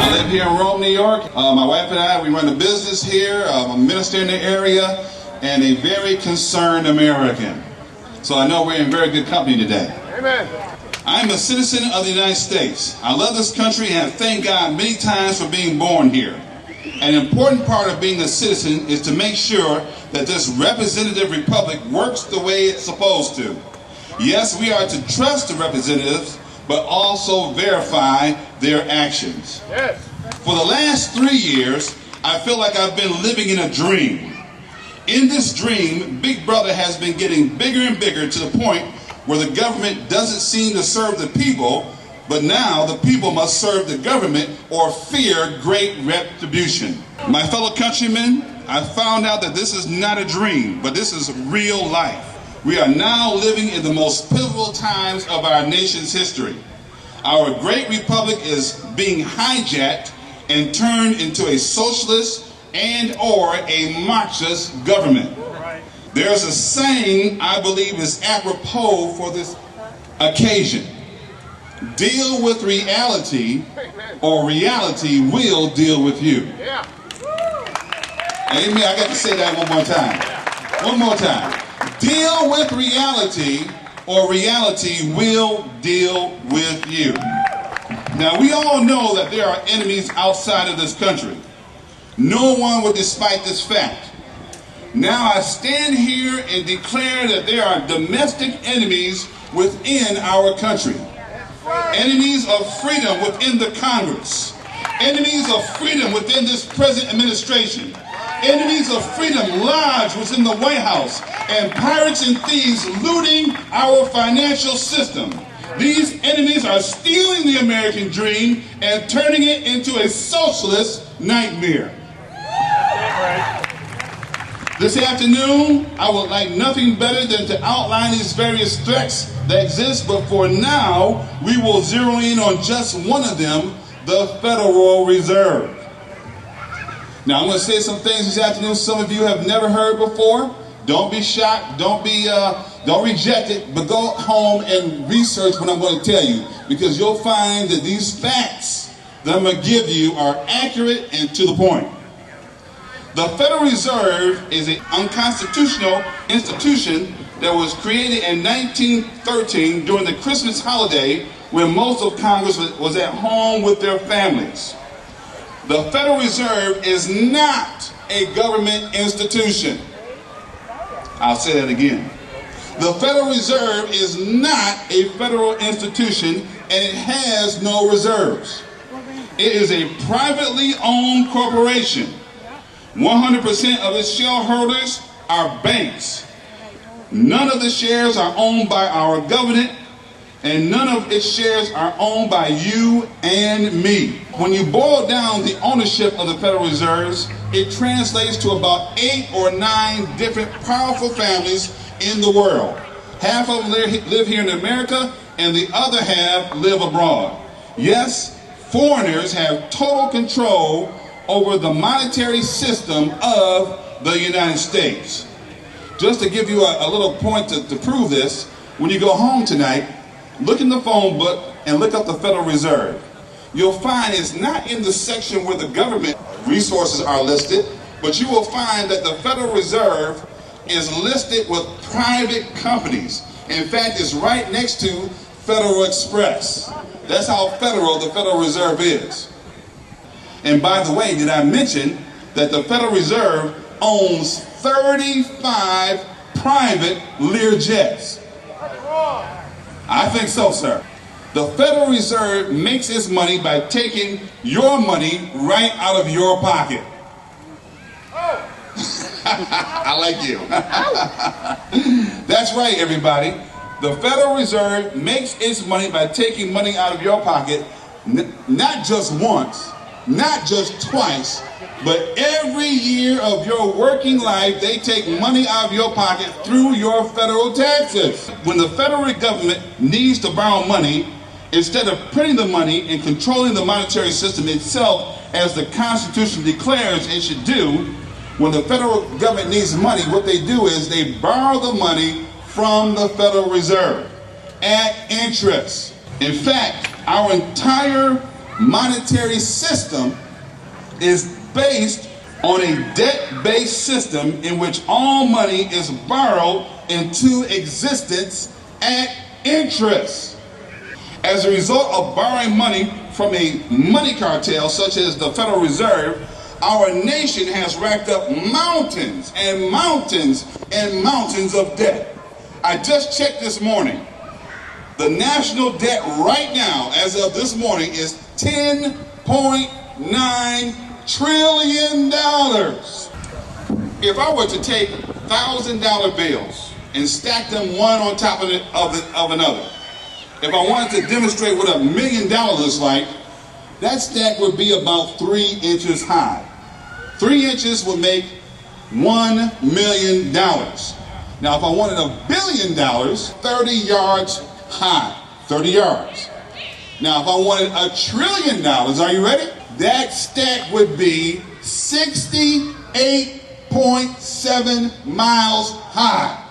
I live here in Rome, New York. My wife and I, we run a business here. I'm a minister in the area and a very concerned American. So I know we're in very good company today. Amen. I'm a citizen of the United States. I love this country and have thanked God many times for being born here. An important part of being a citizen is to make sure that this representative republic works the way it's supposed to. Yes, we are to trust the representatives, but also verify their actions. Yes. For the last 3 years, I feel like I've been living in a dream. In this dream, Big Brother has been getting bigger and bigger to the point where the government doesn't seem to serve the people, but now the people must serve the government or fear great retribution. My fellow countrymen, I found out that this is not a dream, but this is real life. We are now living in the most pivotal times of our nation's history. Our great republic is being hijacked and turned into a socialist and or a Marxist government. There's a saying I believe is apropos for this occasion. Deal with reality, or reality will deal with you. Yeah. Amen. I got to say that one more time. One more time. Deal with reality, or reality will deal with you. Now, we all know that there are enemies outside of this country. No one would dispute this fact. Now I stand here and declare that there are domestic enemies within our country. Enemies of freedom within the Congress. Enemies of freedom within this present administration. Enemies of freedom lodged within the White House, and pirates and thieves looting our financial system. These enemies are stealing the American dream and turning it into a socialist nightmare. This afternoon, I would like nothing better than to outline these various threats that exist, but for now, we will zero in on just one of them, the Federal Reserve. Now, I'm going to say some things this afternoon some of you have never heard before. Don't be shocked, don't reject it, but go home and research what I'm going to tell you, because you'll find that these facts that I'm going to give you are accurate and to the point. The Federal Reserve is an unconstitutional institution that was created in 1913 during the Christmas holiday when most of Congress was at home with their families. The Federal Reserve is not a government institution. I'll say that again. The Federal Reserve is not a federal institution, and it has no reserves. It is a privately owned corporation. 100% of its shareholders are banks. None of the shares are owned by our government, and none of its shares are owned by you and me. When you boil down the ownership of the Federal Reserves, it translates to about 8 or 9 different powerful families in the world. Half of them live here in America, and the other half live abroad. Yes, foreigners have total control over the monetary system of the United States. Just to give you a little point to prove this, when you go home tonight, look in the phone book and look up the Federal Reserve. You'll find it's not in the section where the government resources are listed, but you will find that the Federal Reserve is listed with private companies. In fact, it's right next to Federal Express. That's how federal the Federal Reserve is. And by the way, did I mention that the Federal Reserve owns 35 private Learjets? I think so, sir. The Federal Reserve makes its money by taking your money right out of your pocket. I like you. That's right, everybody. The Federal Reserve makes its money by taking money out of your pocket, not just once, not just twice, but every year of your working life, they take money out of your pocket through your federal taxes. When the federal government needs to borrow money, instead of printing the money and controlling the monetary system itself, as the Constitution declares it should do, when the federal government needs money, what they do is they borrow the money from the Federal Reserve at interest. In fact, our entire monetary system is based on a debt-based system in which all money is borrowed into existence at interest. As a result of borrowing money from a money cartel such as the Federal Reserve, our nation has racked up mountains and mountains and mountains of debt. I just checked this morning. The national debt right now, as of this morning, is $10.9 trillion. If I were to take $1,000 bills and stack them one on top of another, if I wanted to demonstrate what $1 million looks like, that stack would be about 3 inches high. 3 inches would make $1 million. Now, if I wanted $1 billion, 30 yards high, 30 yards. Now, if I wanted $1 trillion, are you ready? That stack would be 68.7 miles high.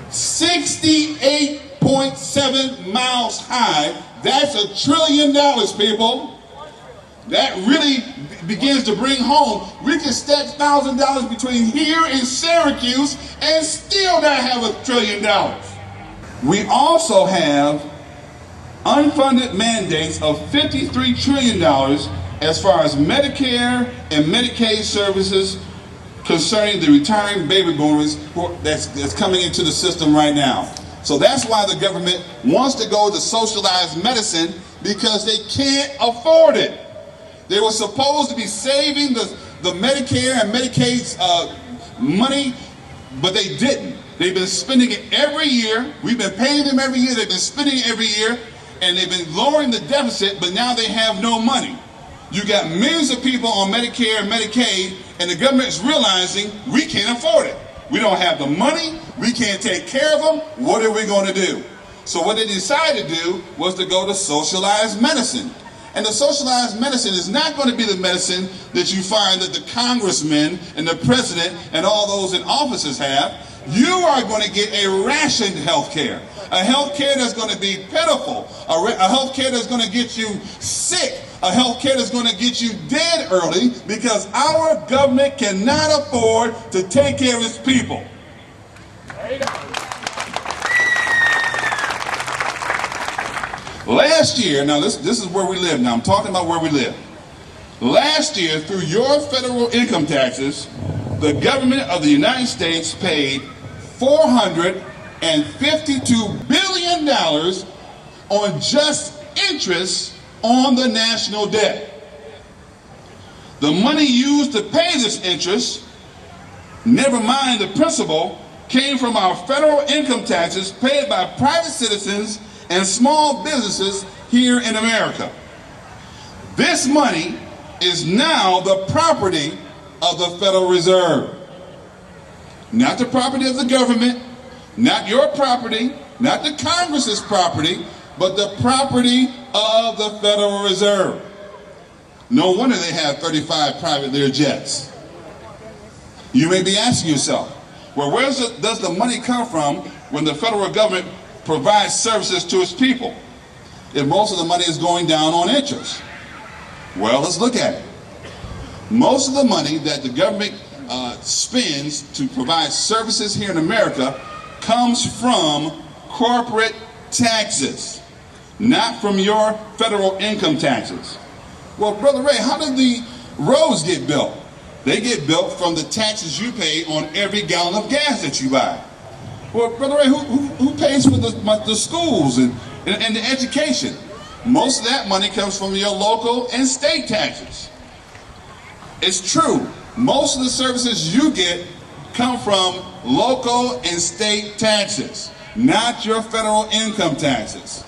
68.7 miles high. That's $1 trillion, people. That really begins to bring home. We can stack $1,000 between here and Syracuse and still not have $1 trillion. We also have unfunded mandates of $53 trillion as far as Medicare and Medicaid services concerning the retiring baby boomers that's coming into the system right now. So that's why the government wants to go to socialized medicine, because they can't afford it. They were supposed to be saving the Medicare and Medicaid's money, but they didn't. They've been spending it every year. We've been paying them every year. They've been spending it every year, and they've been lowering the deficit, but now they have no money. You got millions of people on Medicare and Medicaid, and the government is realizing we can't afford it. We don't have the money. We can't take care of them. What are we going to do? So what they decided to do was to go to socialized medicine. And the socialized medicine is not going to be the medicine that you find that the congressmen and the president and all those in offices have. You are going to get a rationed health care. A health care that's going to be pitiful. A health care that's going to get you sick. A health care that's going to get you dead early, because our government cannot afford to take care of its people. Last year, now this is where we live now. I'm talking about where we live. Last year, through your federal income taxes, the government of the United States paid $452 billion on just interest on the national debt. The money used to pay this interest, never mind the principal, came from our federal income taxes paid by private citizens and small businesses here in America. This money is now the property of the Federal Reserve. Not the property of the government, not your property, not the Congress's property, but the property of the Federal Reserve. No wonder they have 35 private Lear jets. You may be asking yourself, well, where does the money come from when the federal government provides services to its people, if most of the money is going down on interest? Well, let's look at it. Most of the money that the government spends to provide services here in America comes from corporate taxes, not from your federal income taxes. Well, Brother Ray, how did the roads get built? They get built from the taxes you pay on every gallon of gas that you buy. Well, Brother Ray, who pays for the schools and the education? Most of that money comes from your local and state taxes. It's true. Most of the services you get come from local and state taxes, not your federal income taxes.